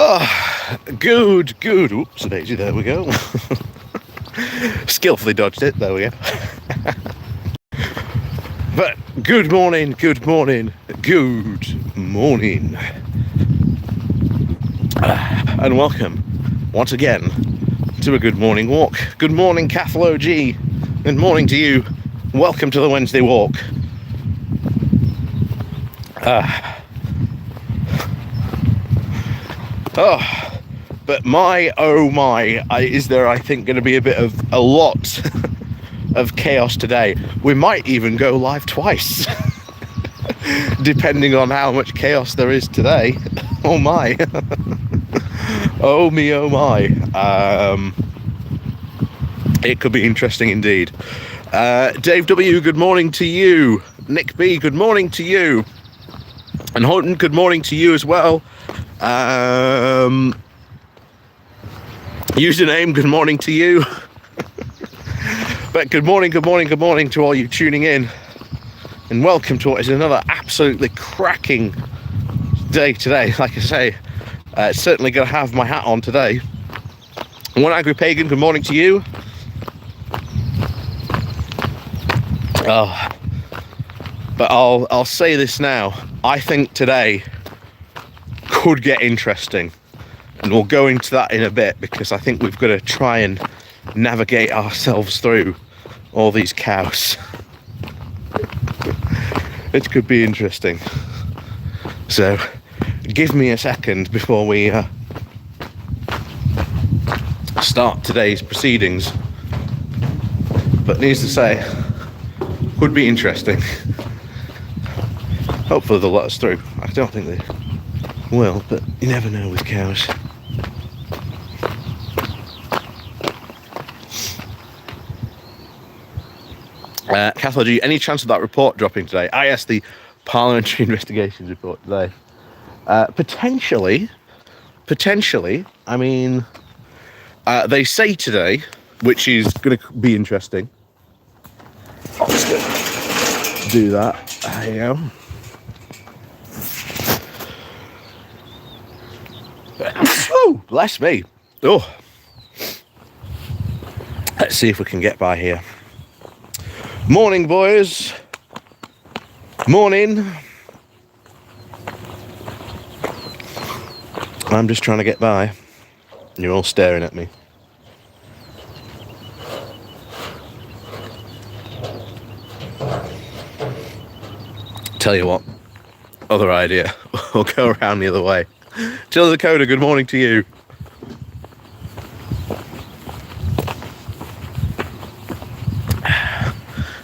Oh, good. Oops, daisy, there we go. Skillfully dodged it, there we go. But good morning. And welcome once again to a good morning walk. Good morning, Cathal OG. Good morning to you. Welcome to the Wednesday walk. But oh my, is there, I think, going to be a lot of chaos today. We might even go live twice, depending on how much chaos there is today. Oh my. Oh me, oh my. It could be interesting indeed. Dave W, good morning to you. Nick B, good morning to you. And Horton, good morning to you as well. Username, good morning to you. But good morning to all you tuning in. And welcome to what is another absolutely cracking day today. Like I say, certainly going to have my hat on today. One Angry Pagan, good morning to you. Oh, but I'll say this now. I think today could get interesting, and we'll go into that in a bit, because I think we've got to try and navigate ourselves through all these cows. It could be interesting. So give me a second before we start today's proceedings. But needless to say, could be interesting. Hopefully they'll let us through. I don't think they will, but you never know with cows. Cathal, any chance of that report dropping today? I asked the Parliamentary Investigations report today. Potentially. I mean, they say today, which is going to be interesting. I'll just do that. There you go. Oh, bless me. Oh. Let's see if we can get by here. Morning, boys. Morning. I'm just trying to get by. You're all staring at me. Tell you what, other idea. We'll go around the other way. Jill Dakota, good morning to you.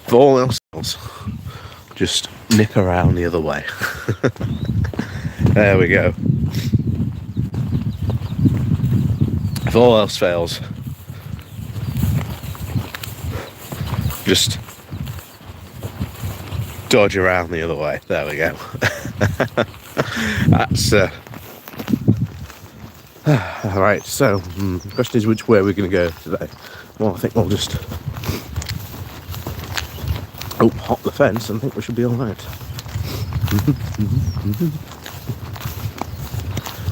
For all else, just nip around the other way. There we go. If all else fails, just dodge around the other way. There we go. That's all right. So the question is, which way are we going to go today? Well, I think we'll just hop the fence, and I think we should be all right.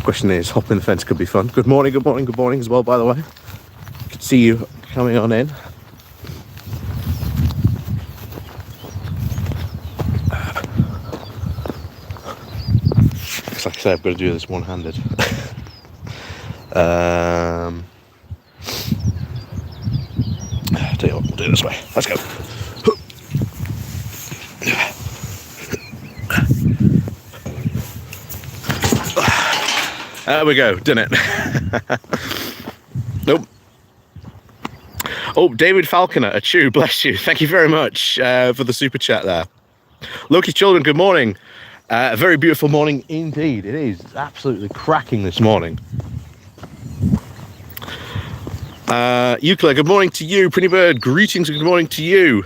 Question is, hopping the fence could be fun. Good morning as well, by the way. Good to see you coming on in. Like I say, I've got to do this one-handed. I'll tell you what, we'll do it this way. Let's go. There we go, done it. Nope. Oh, David Falconer, a chew, bless you. Thank you very much for the super chat there. Loki's children, good morning. A very beautiful morning indeed. It is absolutely cracking this morning. Euclid, good morning to you. Pretty Bird, greetings and good morning to you.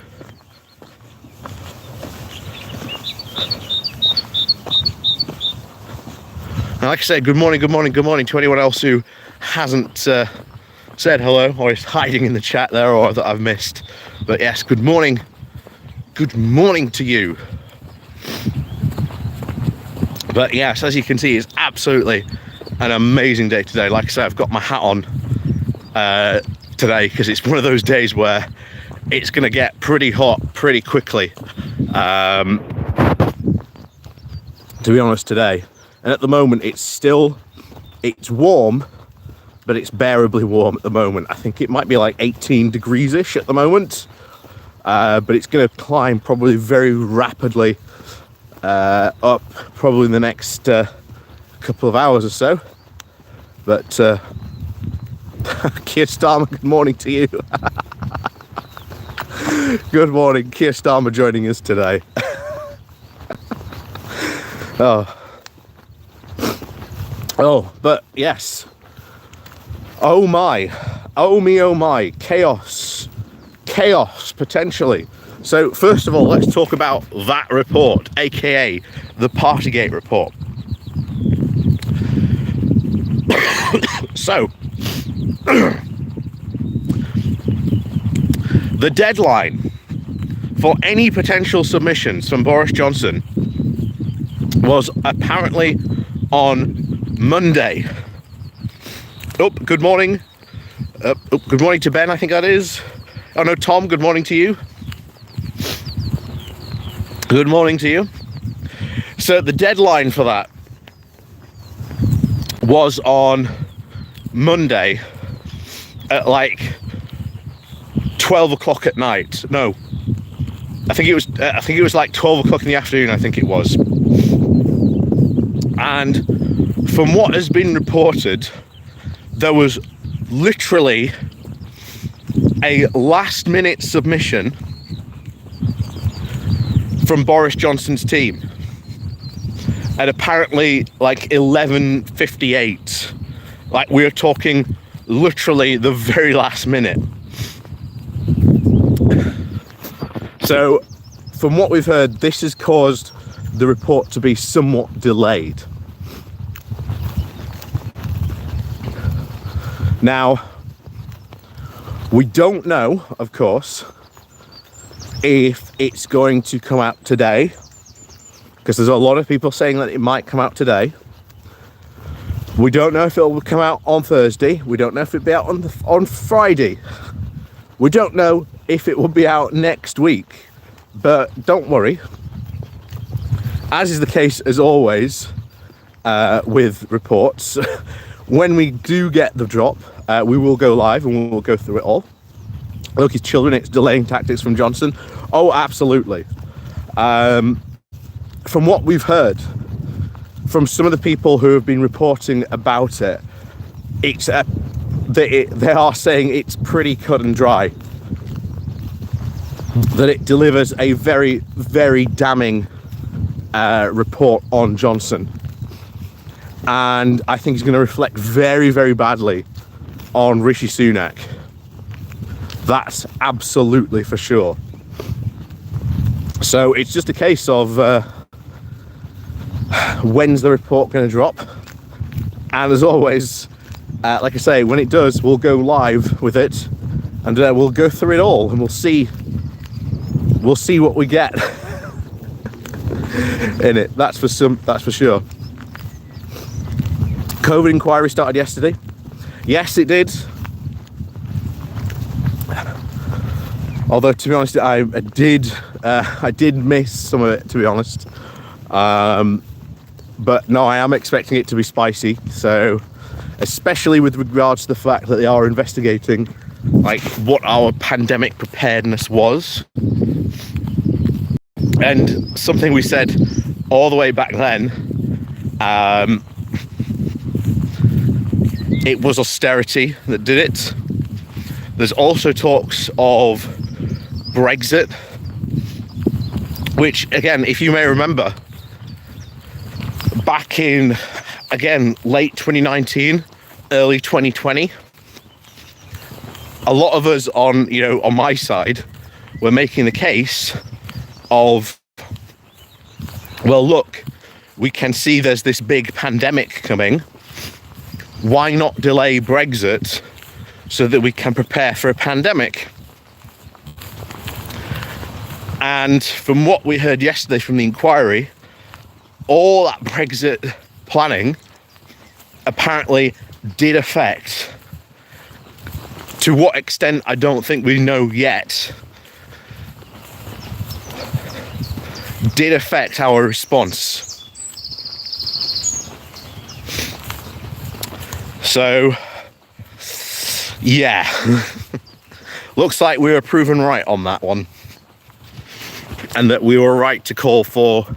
And like I said, good morning to anyone else who hasn't said hello or is hiding in the chat there or that I've missed. But yes, good morning to you. But yes, as you can see, it's absolutely an amazing day today. Like I say, I've got my hat on today because it's one of those days where it's going to get pretty hot pretty quickly, to be honest, today. And at the moment it's warm, but it's bearably warm at the moment. I think it might be like 18 degrees-ish at the moment, but it's going to climb probably very rapidly up probably in the next couple of hours or so. But Keir Starmer, good morning to you. Good morning, Keir Starmer joining us today. But yes. Oh my, chaos potentially. So first of all, let's talk about that report, aka the Partygate report. So the deadline for any potential submissions from Boris Johnson was apparently on Monday. Good morning. Good morning to Ben, I think that is. Oh no, Tom, good morning to you. Good morning to you. So the deadline for that was on Monday at like 12 o'clock at night. No, I think it was like 12 o'clock in the afternoon, I think it was. And from what has been reported, there was literally a last minute submission from Boris Johnson's team at apparently like 11:58. Like, we're talking literally the very last minute. So from what we've heard, this has caused the report to be somewhat delayed. Now, we don't know, of course, if it's going to come out today, because there's a lot of people saying that it might come out today. We don't know if it will come out on Thursday. We don't know if it'll be out on Friday. We don't know if it will be out next week. But don't worry. As is the case, as always, with reports, when we do get the drop, we will go live and we'll go through it all. Look, his children, it's delaying tactics from Johnson. Oh, absolutely. From what we've heard from some of the people who have been reporting about it, it's they are saying it's pretty cut and dry. That it delivers a very, very damning report on Johnson. And I think it's going to reflect very, very badly on Rishi Sunak. That's absolutely for sure. So it's just a case of when's the report going to drop? And as always, like I say, when it does, we'll go live with it, and we'll go through it all, and we'll see what we get in it. That's for sure. COVID inquiry started yesterday. Yes, it did. Although, to be honest, I did miss some of it, to be honest. But no, I am expecting it to be spicy. So, especially with regards to the fact that they are investigating, like, what our pandemic preparedness was. And something we said all the way back then, it was austerity that did it. There's also talks of Brexit, which, again, if you may remember, back in, again, late 2019, early 2020, a lot of us on my side were making the case of, well, look, we can see there's this big pandemic coming. Why not delay Brexit so that we can prepare for a pandemic? And from what we heard yesterday from the inquiry, all that Brexit planning apparently did affect, to what extent I don't think we know yet, did affect our response. So, yeah, looks like we were proven right on that one, and that we were right to call for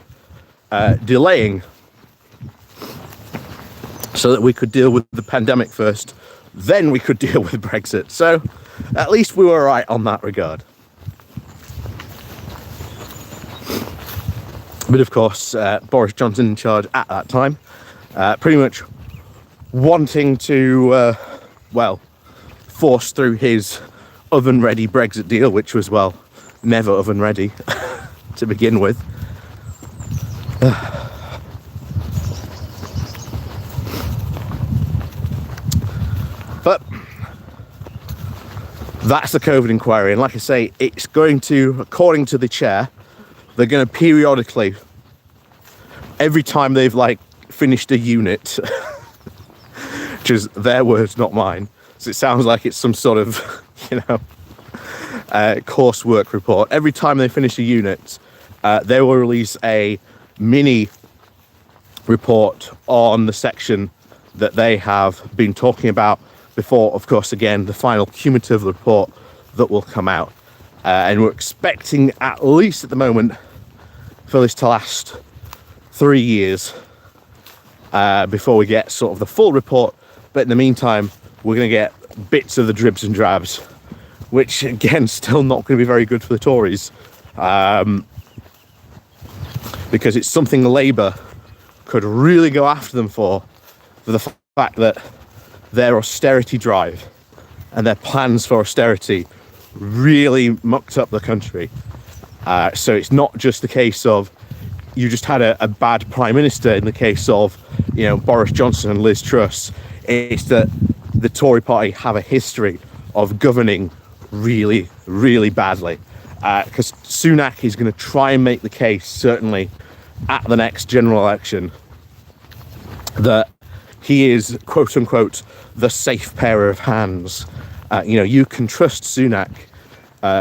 delaying so that we could deal with the pandemic first, then we could deal with Brexit. So at least we were right on that regard. But of course, Boris Johnson in charge at that time, pretty much wanting to, well, force through his oven-ready Brexit deal, which was, well, never oven-ready to begin with. But that's the COVID inquiry, and like I say, it's going to, according to the chair, they're going to periodically, every time they've like finished a unit, which is their words, not mine, so it sounds like it's some sort of, coursework report. Every time they finish a unit, they will release a mini report on the section that they have been talking about before, of course, again, the final cumulative report that will come out. And we're expecting, at least at the moment, for this to last 3 years before we get sort of the full report. But in the meantime, we're going to get bits of the dribs and drabs, which, again, still not going to be very good for the Tories. Because it's something Labour could really go after them for the fact that their austerity drive and their plans for austerity really mucked up the country. So it's not just the case of you just had a bad prime minister in the case of, Boris Johnson and Liz Truss. It's that the Tory party have a history of governing really, really badly. Because Sunak is going to try and make the case, certainly at the next general election, that he is, quote unquote, the safe pair of hands. You can trust Sunak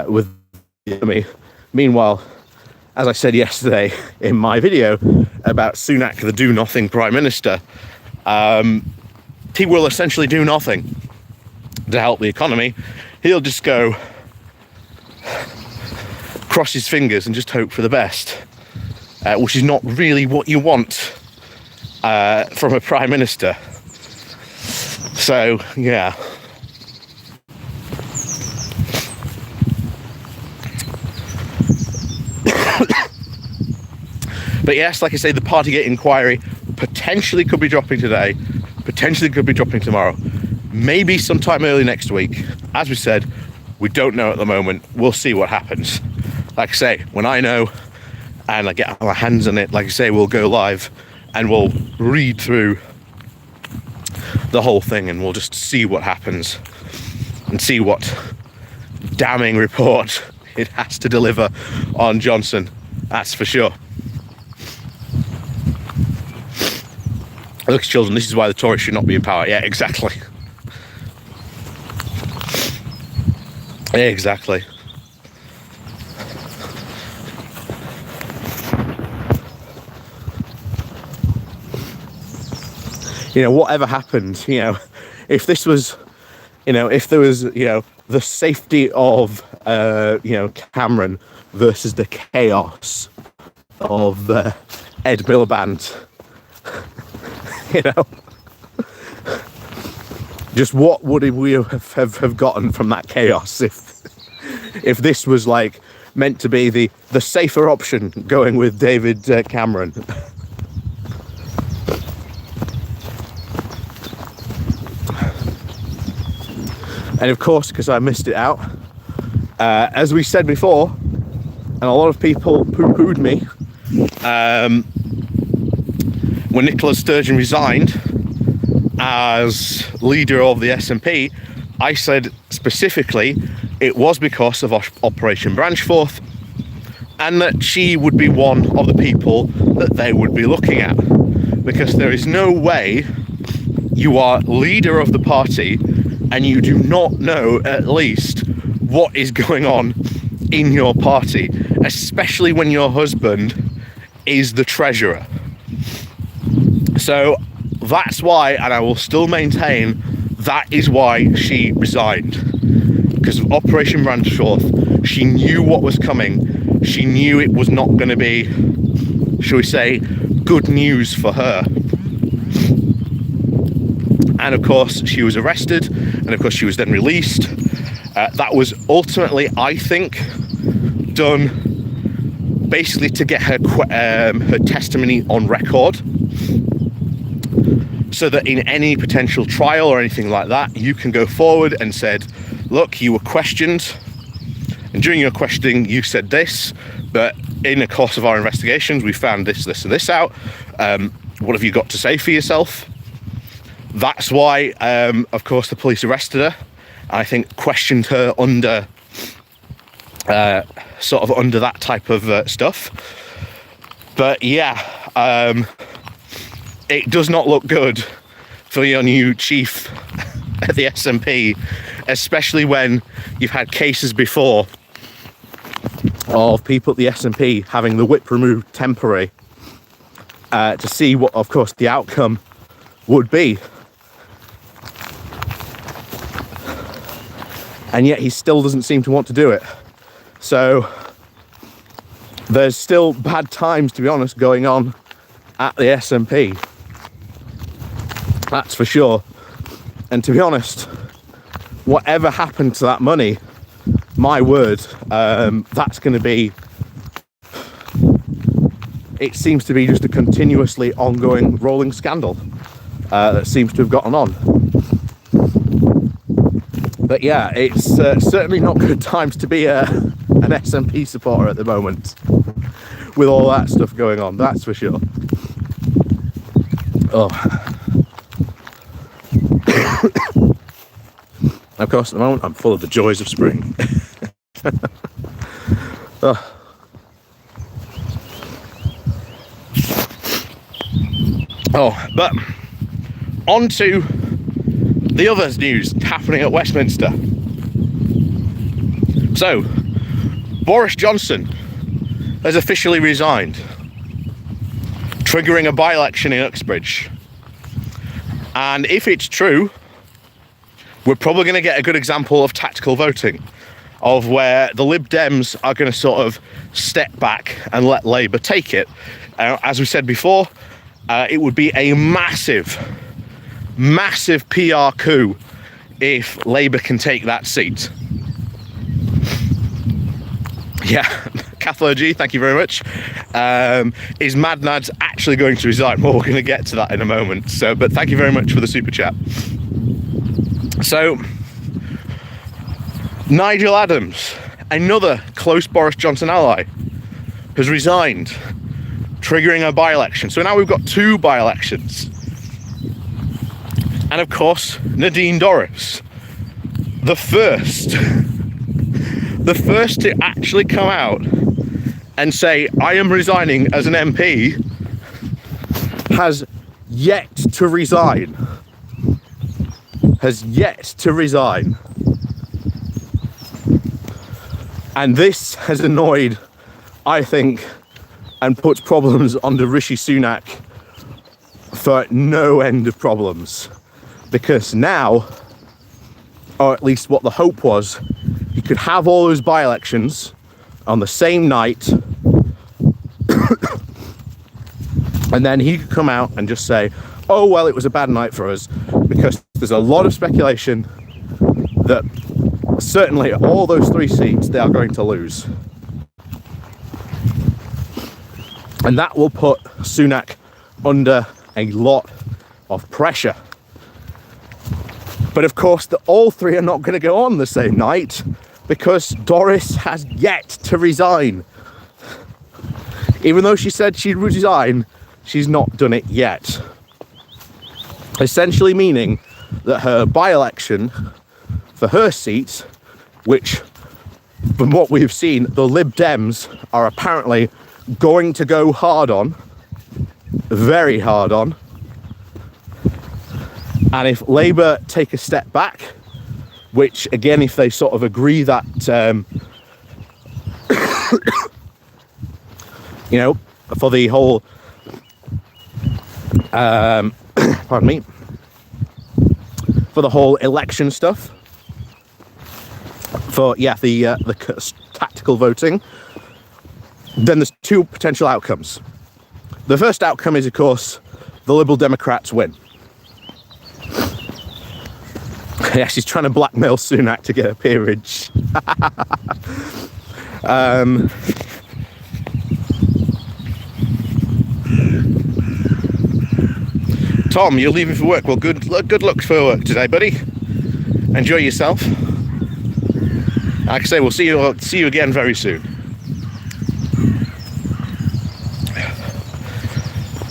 with the economy. Meanwhile, as I said yesterday in my video about Sunak, the do-nothing Prime Minister, he will essentially do nothing to help the economy. He'll just go cross his fingers and just hope for the best, which is not really what you want from a Prime Minister. So, yeah. But yes, like I say, the Partygate inquiry potentially could be dropping today, potentially could be dropping tomorrow, maybe sometime early next week. As we said, we don't know at the moment. We'll see what happens. Like I say, when I know and I get our hands on it, like I say, we'll go live and we'll read through the whole thing and we'll just see what happens and see what damning report it has to deliver on Johnson. That's for sure. Look, children, this is why the Tories should not be in power. Yeah, exactly. Exactly. Whatever happened, if this was, if there was, the safety of, Cameron versus the chaos of Ed Miliband, just what would we have gotten from that chaos if this was like meant to be the safer option, going with David Cameron. And of course, because I missed it out, as we said before, and a lot of people poo-pooed me when Nicola Sturgeon resigned as leader of the SNP, I said specifically it was because of Operation Branchforth, and that she would be one of the people that they would be looking at, because there is no way you are leader of the party and you do not know at least what is going on in your party, especially when your husband is the treasurer. So that's why, and I will still maintain, that is why she resigned. Because of Operation Brandsforth, she knew what was coming. She knew it was not going to be, shall we say, good news for her. And of course, she was arrested, and of course, she was then released. That was ultimately, I think, done basically to get her testimony on record, so that in any potential trial or anything like that, you can go forward and said, look, you were questioned, and during your questioning, you said this, but in the course of our investigations, we found this, this, and this out. What have you got to say for yourself? That's why, of course, the police arrested her. I think questioned her under sort of under that type of stuff. But yeah, it does not look good for your new chief at the SNP, especially when you've had cases before of people at the SNP having the whip removed temporary to see what, of course, the outcome would be. And yet he still doesn't seem to want to do it. So there's still bad times, to be honest, going on at the SNP. That's for sure. And to be honest, whatever happened to that money, my word, that's going to be, it seems to be just a continuously ongoing rolling scandal that seems to have gotten on. But yeah, it's certainly not good times to be an SNP supporter at the moment, with all that stuff going on, that's for sure. Oh. Of course, at the moment, I'm full of the joys of spring. Oh. Oh, but on to the other news happening at Westminster. So, Boris Johnson has officially resigned, triggering a by-election in Uxbridge. And if it's true, we're probably going to get a good example of tactical voting, of where the Lib Dems are going to sort of step back and let Labour take it. As we said before, it would be a massive PR coup if Labour can take that seat. Yeah, Cathlo G, thank you very much. Is Mad Nads actually going to resign? Well, we're going to get to that in a moment. So, but thank you very much for the super chat. So, Nigel Adams, another close Boris Johnson ally, has resigned, triggering a by-election. So now we've got two by-elections. And of course, Nadine Dorries, the first to actually come out and say, I am resigning as an MP, has yet to resign. And this has annoyed, I think, and puts problems onto Rishi Sunak for no end of problems. Because now, or at least what the hope was, he could have all those by-elections on the same night, and then he could come out and just say, oh, well, it was a bad night for us, because there's a lot of speculation that certainly all those 3 seats they are going to lose. And that will put Sunak under a lot of pressure. But of course, all 3 are not going to go on the same night, because Dorries has yet to resign. Even though she said she'd resign, she's not done it yet. Essentially meaning that her by-election for her seat, which from what we've seen, the Lib Dems are apparently going to go hard on, very hard on, And if Labour take a step back, which again, if they sort of agree that, you know, for the whole, pardon me, for the whole election stuff, for, yeah, the tactical voting, then there's two potential outcomes. The first outcome is, of course, the Liberal Democrats win. Yeah, she's trying to blackmail Sunak to get a peerage. Tom, you're leaving for work. Well, good luck for work today, buddy. Enjoy yourself. Like I say, we'll see you again very soon.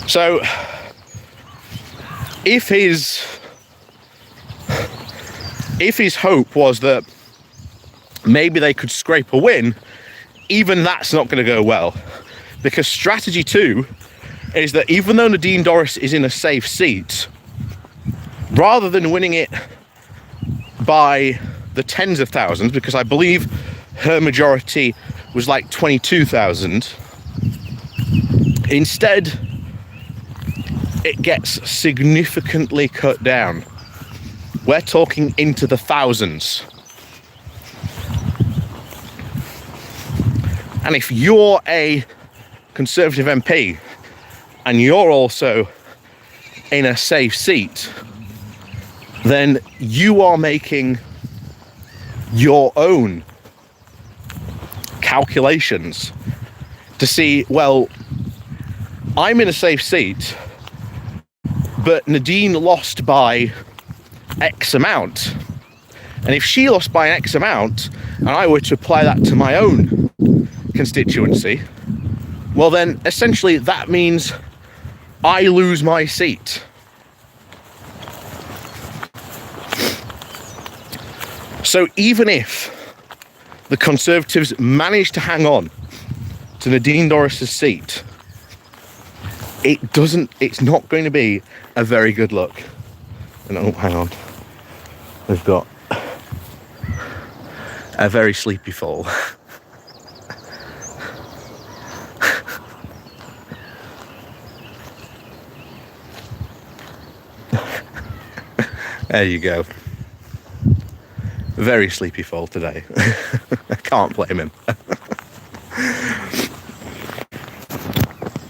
So, if his hope was that maybe they could scrape a win, even that's not going to go well, because strategy 2 is that even though Nadine Dorries is in a safe seat, rather than winning it by the tens of thousands, because I believe her majority was like 22,000, instead it gets significantly cut down. We're talking into the thousands. And if you're a Conservative MP and you're also in a safe seat, then you are making your own calculations to see, well, I'm in a safe seat, but Nadine lost by X amount. And if she lost by X amount, and I were to apply that to my own constituency, well then essentially that means I lose my seat. So even if the Conservatives manage to hang on to Nadine Dorries' seat, it's not going to be a very good look. And oh, hang on. We've got a very sleepy fall. There you go. Very sleepy fall today. I can't blame him.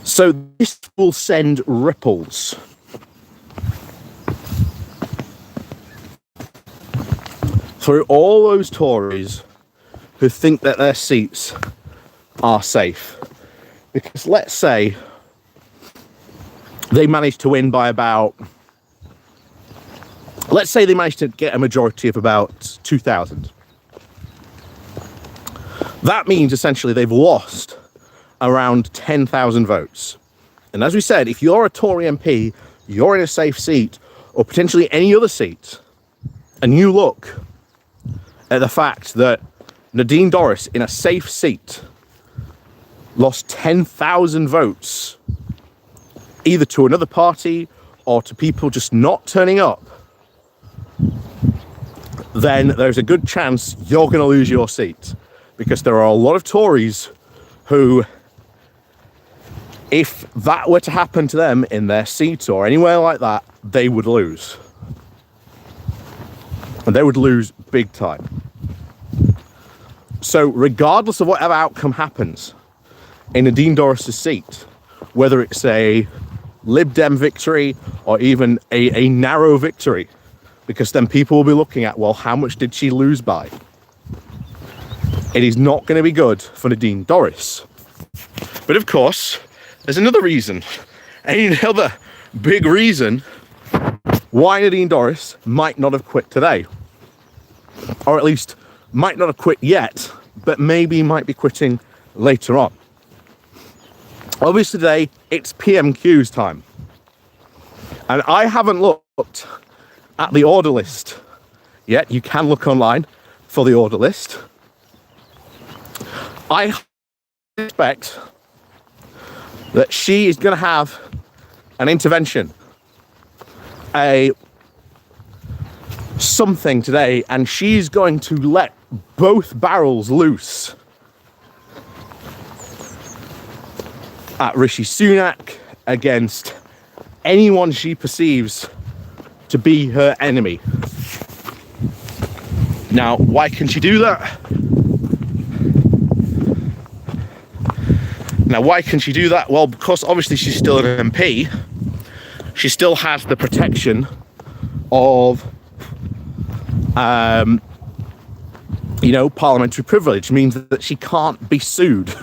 So this will send ripples through all those Tories who think that their seats are safe. Because let's say they managed to win by about, let's say they managed to get a majority of about 2,000. That means essentially they've lost around 10,000 votes. And as we said, if you're a Tory MP, you're in a safe seat, or potentially any other seat, and you look at the fact that Nadine Dorries in a safe seat lost 10,000 votes, either to another party or to people just not turning up, then there's a good chance you're going to lose your seat. Because there are a lot of Tories who, if that were to happen to them in their seat or anywhere like that, they would lose. And they would lose big time. So regardless of whatever outcome happens in Nadine Dorries' seat, whether it's a Lib Dem victory or even a narrow victory, because then people will be looking at, well, how much did she lose by? It is not going to be good for Nadine Dorries. But of course, there's another reason, another big reason why Nadine Dorries might not have quit today. Or at least might not have quit yet, but maybe might be quitting later on. Obviously today, it's PMQ's time. And I haven't looked at the order list yet. You can look online for the order list. I expect that she is going to have an intervention, a something today, and she's going to let both barrels loose at Rishi Sunak against anyone she perceives to be her enemy. Now, why can she do that? Well, because obviously she's still an MP. She still has the protection of, parliamentary privilege. Means that she can't be sued.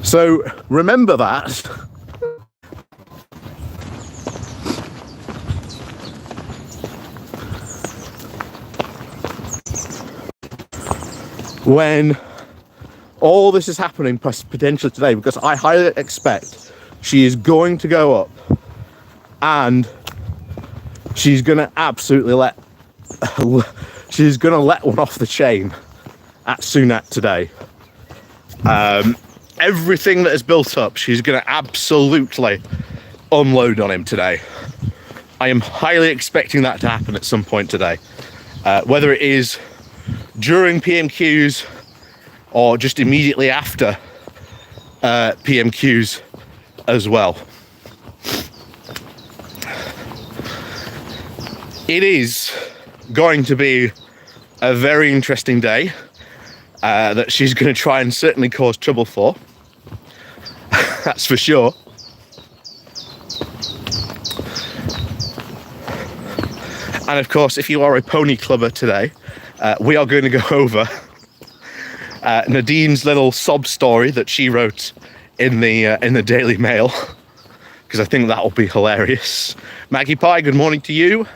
So remember that. When all this is happening potentially today, because I highly expect she is going to go up and she's going to absolutely let one off the chain at Sunak today. Everything that is built up, she's going to absolutely unload on him today. I am highly expecting that to happen at some point today. Whether it is during PMQs or just immediately after PMQs as well. It is going to be a very interesting day that she's going to try and certainly cause trouble for. That's for sure. And of course, if you are a pony clubber today, we are going to go over Nadine's little sob story that she wrote in the Daily Mail, because I think that'll be hilarious. Maggie Pie, good morning to you.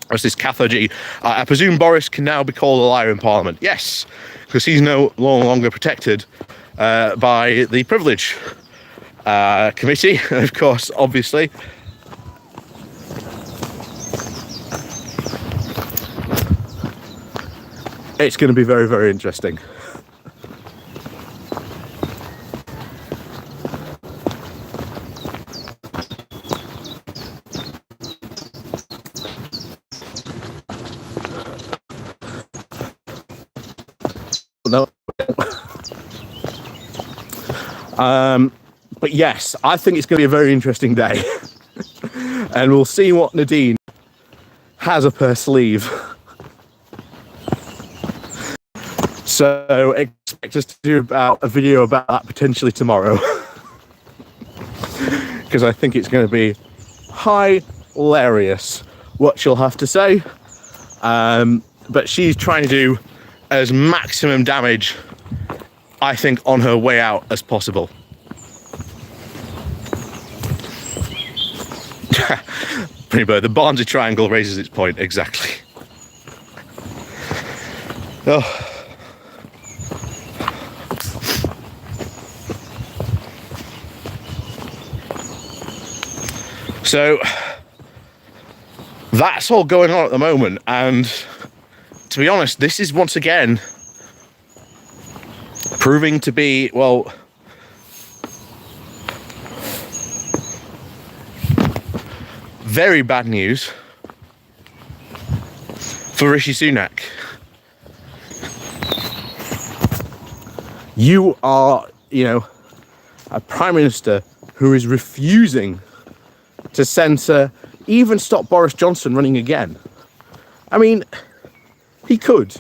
What's this, Catho G? I presume Boris can now be called a liar in Parliament. Yes, because he's no longer protected by the Privilege Committee. And of course, obviously, it's going to be very, very interesting. No. But yes, I think it's going to be a very interesting day. And we'll see what Nadine has up her sleeve. So expect us to do a video about that potentially tomorrow. Because I think it's going to be hilarious what she'll have to say. But she's trying to do as maximum damage, I think, on her way out as possible. Pretty bird, the Barnsley Triangle raises its point, exactly. Oh. So that's all going on at the moment, and to be honest, this is once again proving to be, well, very bad news for Rishi Sunak. You are, a Prime Minister who is refusing to censor, even stop Boris Johnson running again. I mean, he could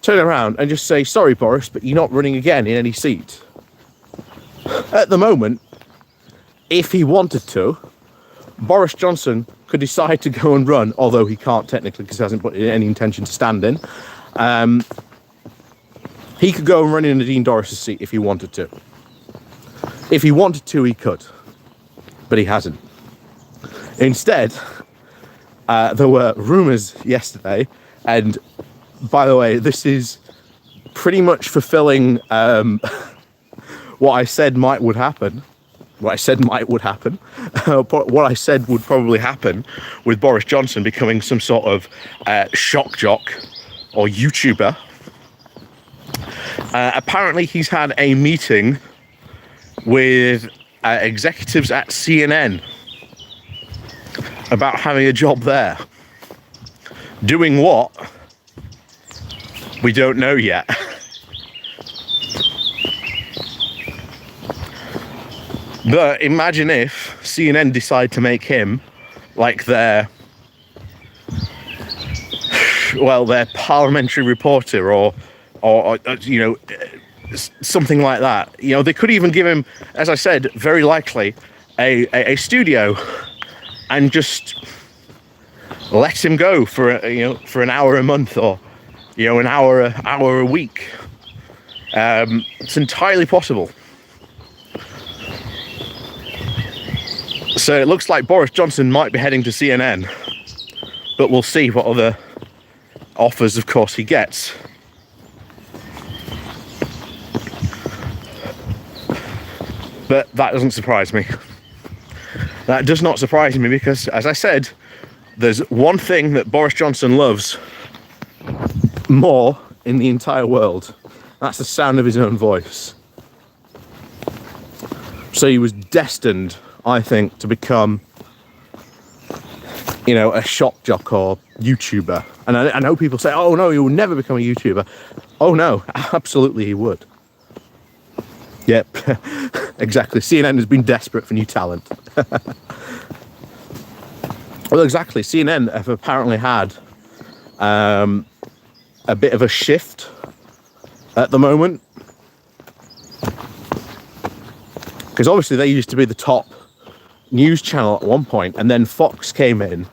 turn around and just say, sorry, Boris, but you're not running again in any seat. At the moment, if he wanted to, Boris Johnson could decide to go and run, although he can't technically because he hasn't put any intention to stand in. He could go and run in Nadine Dorris's seat if he wanted to. If he wanted to, he could. But he hasn't. Instead, there were rumours yesterday, and by the way, this is pretty much fulfilling what I said would happen. What I said would happen. What I said would probably happen with Boris Johnson becoming some sort of shock jock or YouTuber. Apparently, he's had a meeting with executives at CNN about having a job there. Doing what? We don't know yet. But imagine if CNN decide to make him like their parliamentary reporter or you know, something like that. You know, they could even give him, as I said, very likely a studio and just let him go for an hour a month, or an hour a week. It's entirely possible. So it looks like Boris Johnson might be heading to CNN, but we'll see what other offers, of course, he gets. But that doesn't surprise me. That does not surprise me because, as I said, there's one thing that Boris Johnson loves more in the entire world. That's the sound of his own voice. So he was destined, I think, to become, a shock jock or YouTuber. And I know people say, oh no, he will never become a YouTuber. Oh no, absolutely he would. Yep, exactly. CNN has been desperate for new talent. Well, exactly. CNN have apparently had a bit of a shift at the moment. Because obviously they used to be the top news channel at one point, and then Fox came in,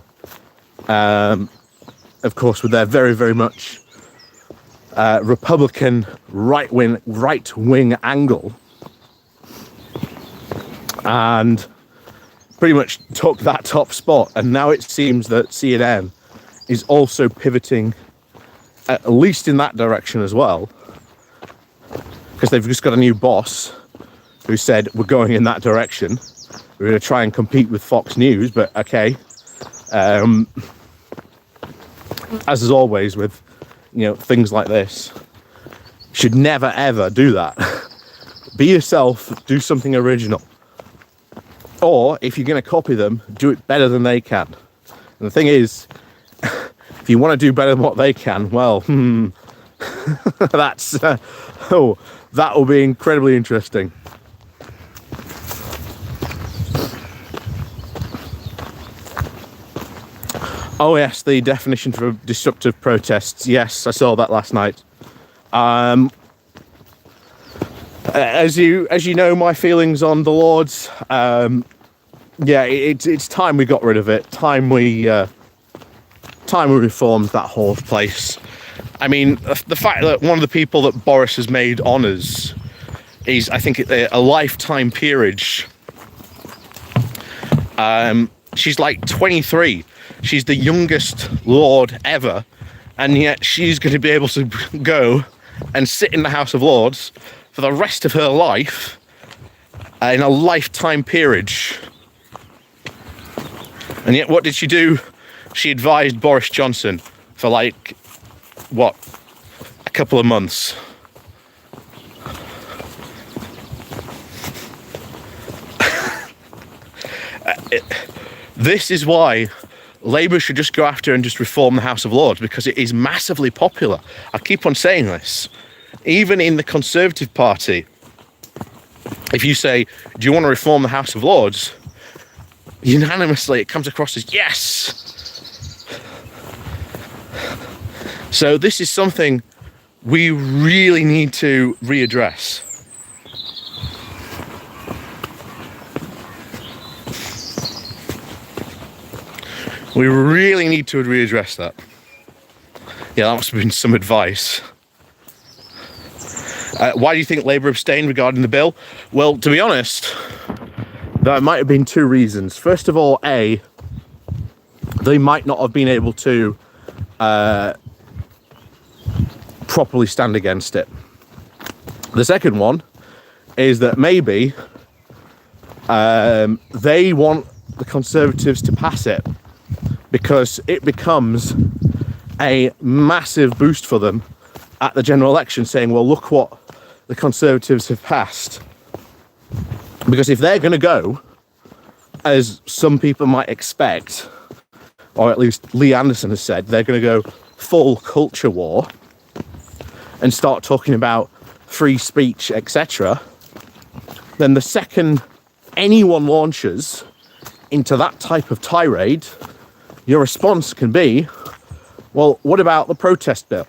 of course, with their very, very much Republican right-wing angle, and pretty much took that top spot. And now it seems that CNN is also pivoting, at least in that direction as well, because they've just got a new boss who said, we're going in that direction. We're going to try and compete with Fox News, but okay. As is always with, things like this, should never, ever do that. Be yourself, do something original. Or, if you're going to copy them, do it better than they can. And the thing is, if you want to do better than what they can, well, that will be incredibly interesting. Oh yes, the definition for disruptive protests. Yes, I saw that last night. As you know, my feelings on the Lords. It's time we got rid of it. Time we reformed that whole place. I mean, the fact that one of the people that Boris has made honours is, I think, a lifetime peerage. She's like 23. She's the youngest Lord ever, and yet she's going to be able to go and sit in the House of Lords for the rest of her life in a lifetime peerage. And yet what did she do? She advised Boris Johnson for a couple of months. This is why Labour should just go after and just reform the House of Lords, because it is massively popular. I keep on saying this. Even in the Conservative Party, if you say, do you want to reform the House of Lords? Unanimously, it comes across as yes. So this is something we really need to readdress. We really need to readdress that. Yeah, that must have been some advice. Why do you think Labour abstained regarding the bill? Well, to be honest, there might have been two reasons. First of all, they might not have been able to properly stand against it. The second one is that maybe they want the Conservatives to pass it, because it becomes a massive boost for them at the general election, saying, well, look what the Conservatives have passed. Because if they're going to go, as some people might expect, or at least Lee Anderson has said, they're going to go full culture war and start talking about free speech, etc., then the second anyone launches into that type of tirade, your response can be, well, what about the protest bill?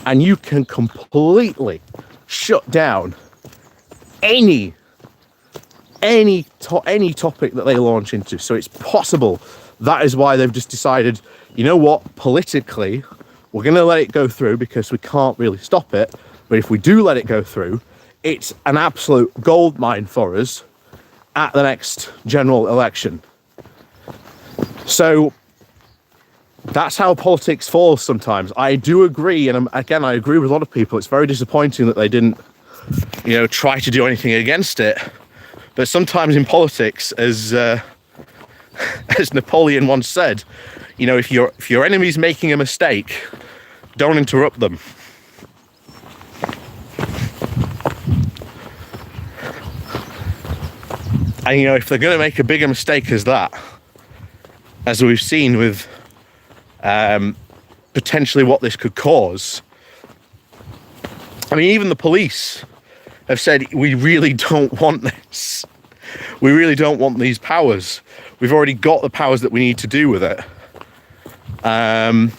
And you can completely shut down any topic that they launch into. So it's possible. That is why they've just decided, you know what, politically, we're going to let it go through because we can't really stop it. But if we do let it go through, it's an absolute goldmine for us at the next general election. So that's how politics falls sometimes. I do agree, and again, I agree with a lot of people. It's very disappointing that they didn't, try to do anything against it. But sometimes in politics, as Napoleon once said, if your enemy's making a mistake, don't interrupt them. And if they're going to make a bigger mistake as that, as we've seen with potentially what this could cause. I mean, even the police have said, we really don't want this. We really don't want these powers. We've already got the powers that we need to do with it. And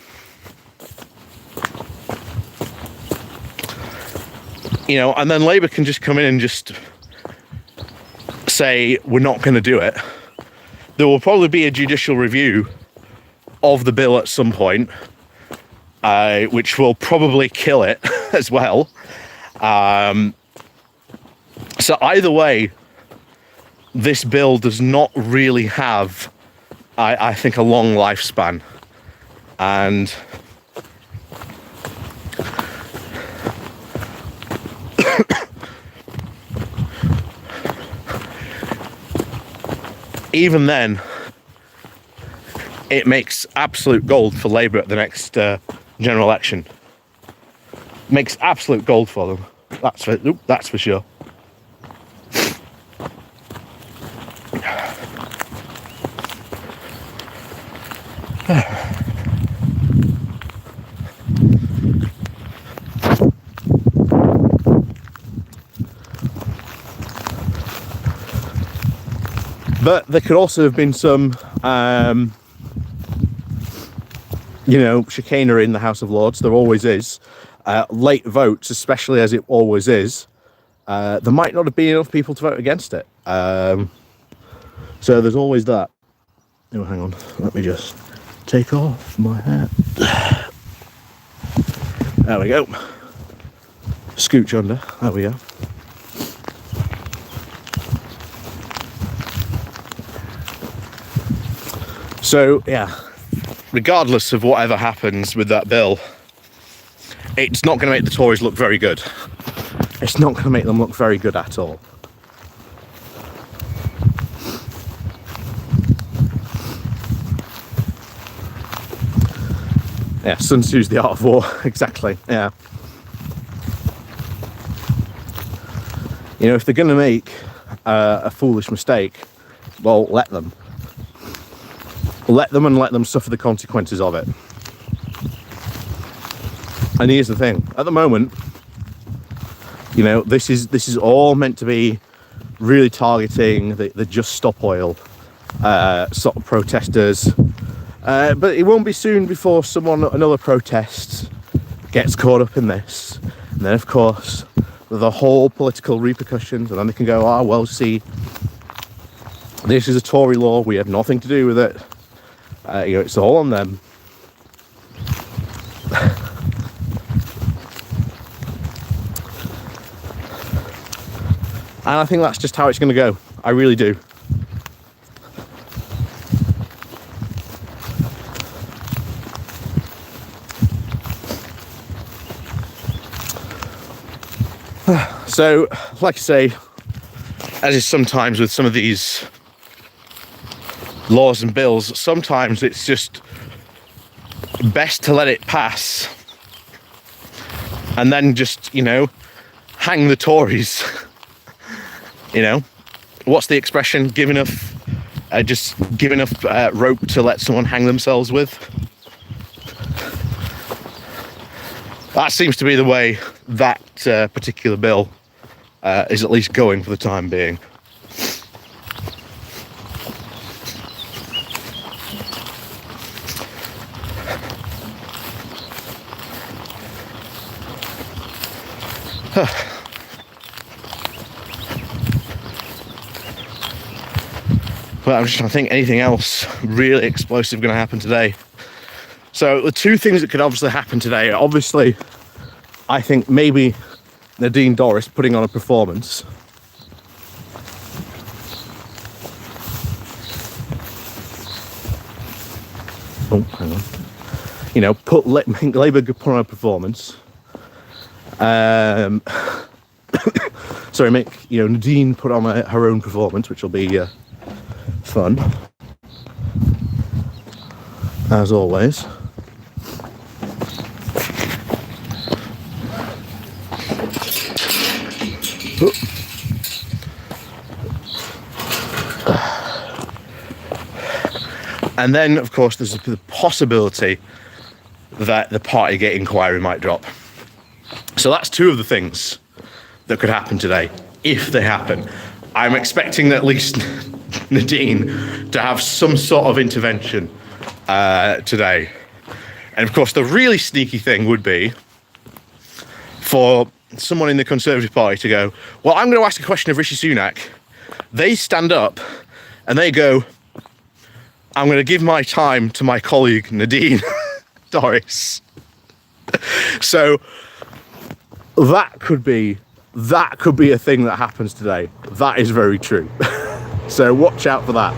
then Labour can just come in and just say, we're not going to do it. There will probably be a judicial review of the bill at some point, which will probably kill it as well. So either way, this bill does not really have, I think, a long lifespan. And even then, it makes absolute gold for Labour at the next general election. Makes absolute gold for them. That's for sure. But there could also have been some, chicanery in the House of Lords. There always is. Late votes, especially as it always is. There might not have been enough people to vote against it. So there's always that. Oh, hang on. Let me just take off my hat. There we go. Scooch under. There we go. So, yeah, regardless of whatever happens with that bill, it's not going to make the Tories look very good. It's not going to make them look very good at all. Yeah, Sun Tzu's The Art of War, exactly, yeah. If they're going to make a foolish mistake, well, let them. Let them suffer the consequences of it. And here's the thing: at the moment, this is all meant to be really targeting the Just Stop Oil sort of protesters, but it won't be soon before another protest gets caught up in this, and then of course the whole political repercussions, and then they can go, oh well, see, this is a Tory law, we have nothing to do with it. It's all on them. And I think that's just how it's going to go. I really do. So, like I say, as is sometimes with some of these laws and bills, sometimes it's just best to let it pass and then just, hang the Tories. What's the expression? Give enough rope to let someone hang themselves with. That seems to be the way that particular bill is at least going for the time being. Well, I'm just trying to think anything else really explosive going to happen today. So the two things that could obviously happen today are obviously, I think maybe Nadine Dorries putting on a performance. Oh, hang on. Make Labour put on a performance. Sorry, make Nadine put on her own performance, which will be fun, as always. And then, of course, there's the possibility that the Partygate inquiry might drop. So that's two of the things that could happen today, if they happen. I'm expecting at least Nadine to have some sort of intervention today. And of course, the really sneaky thing would be for someone in the Conservative Party to go, well, I'm going to ask a question of Rishi Sunak. They stand up and they go, I'm going to give my time to my colleague Nadine Dorries. So that could be a thing that happens today. That is very true. So watch out for that.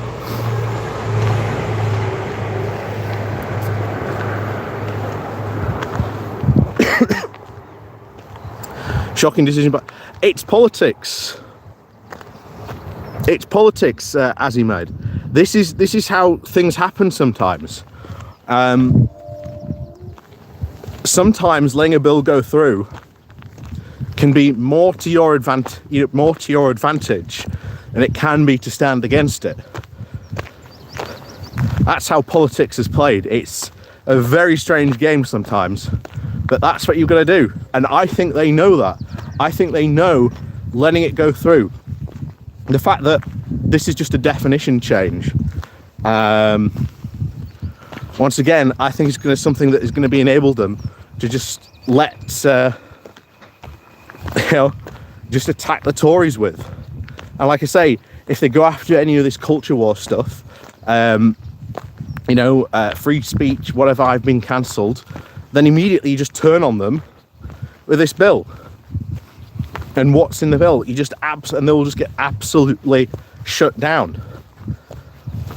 Shocking decision, but it's politics. It's politics, Azimed. This is how things happen sometimes. Sometimes letting a bill go through can be more to your advantage, than it can be to stand against it. That's how politics is played. It's a very strange game sometimes, but that's what you've got to do. And I think they know that. I think they know letting it go through. The fact that this is just a definition change. Once again, I think it's going to something that is going to be enable them to just let, just attack the Tories with. And like I say, if they go after any of this culture war stuff, free speech, whatever, I've been cancelled, then immediately you just turn on them with this bill. And what's in the bill? And they'll just get absolutely shut down.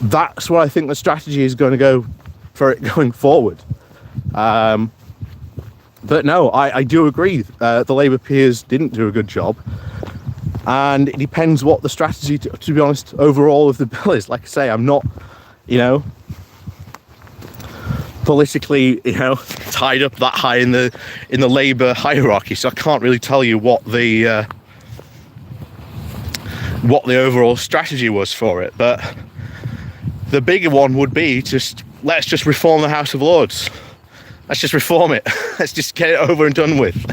That's what I think the strategy is going to go for it going forward. But no, I do agree. The Labour peers didn't do a good job. And it depends what the strategy, to be honest, overall of the bill is. Like I say, I'm not, politically, tied up that high in the Labour hierarchy, so I can't really tell you what the overall strategy was for it. But the bigger one would be let's just reform the House of Lords. Let's just reform it. Let's just get it over and done with.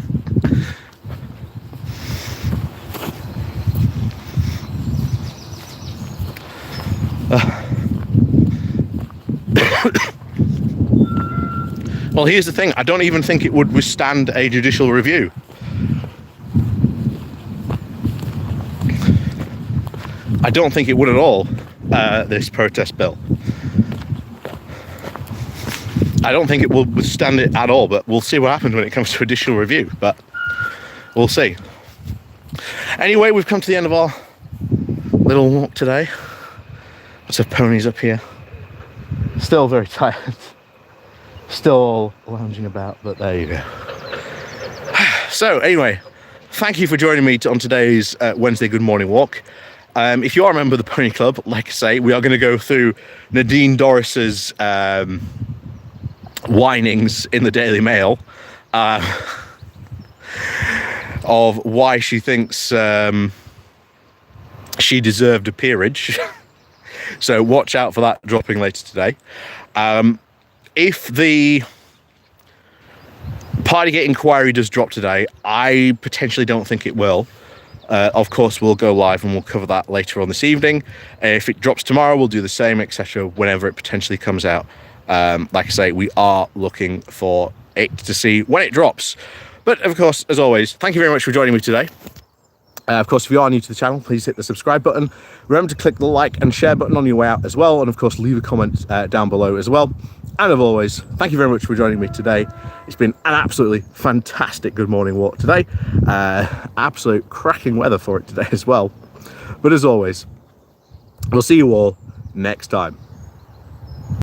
Well, here's the thing. I don't even think it would withstand a judicial review. I don't think it would at all, this protest bill. I don't think it will withstand it at all, but we'll see what happens when it comes to judicial review, but we'll see. Anyway, we've come to the end of our little walk today. Lots of ponies up here. Still very tired. Still all lounging about, but there you go. So anyway, thank you for joining me on today's Wednesday Good Morning Walk. If you are a member of the Pony Club, like I say, we are going to go through Nadine Dorries's whinings in the Daily Mail. of why she thinks she deserved a peerage. So watch out for that dropping later today. If the Partygate inquiry does drop today, I potentially don't think it will. Of course, we'll go live and we'll cover that later on this evening. If it drops tomorrow, we'll do the same, etc. whenever it potentially comes out. Like I say, we are looking for it to see when it drops. But of course, as always, thank you very much for joining me today. Of course, if you are new to the channel, please hit the subscribe button. Remember to click the like and share button on your way out as well. And of course, leave a comment down below as well. And as always, thank you very much for joining me today. It's been an absolutely fantastic good morning walk today. Absolute cracking weather for it today as well. But as always, we'll see you all next time.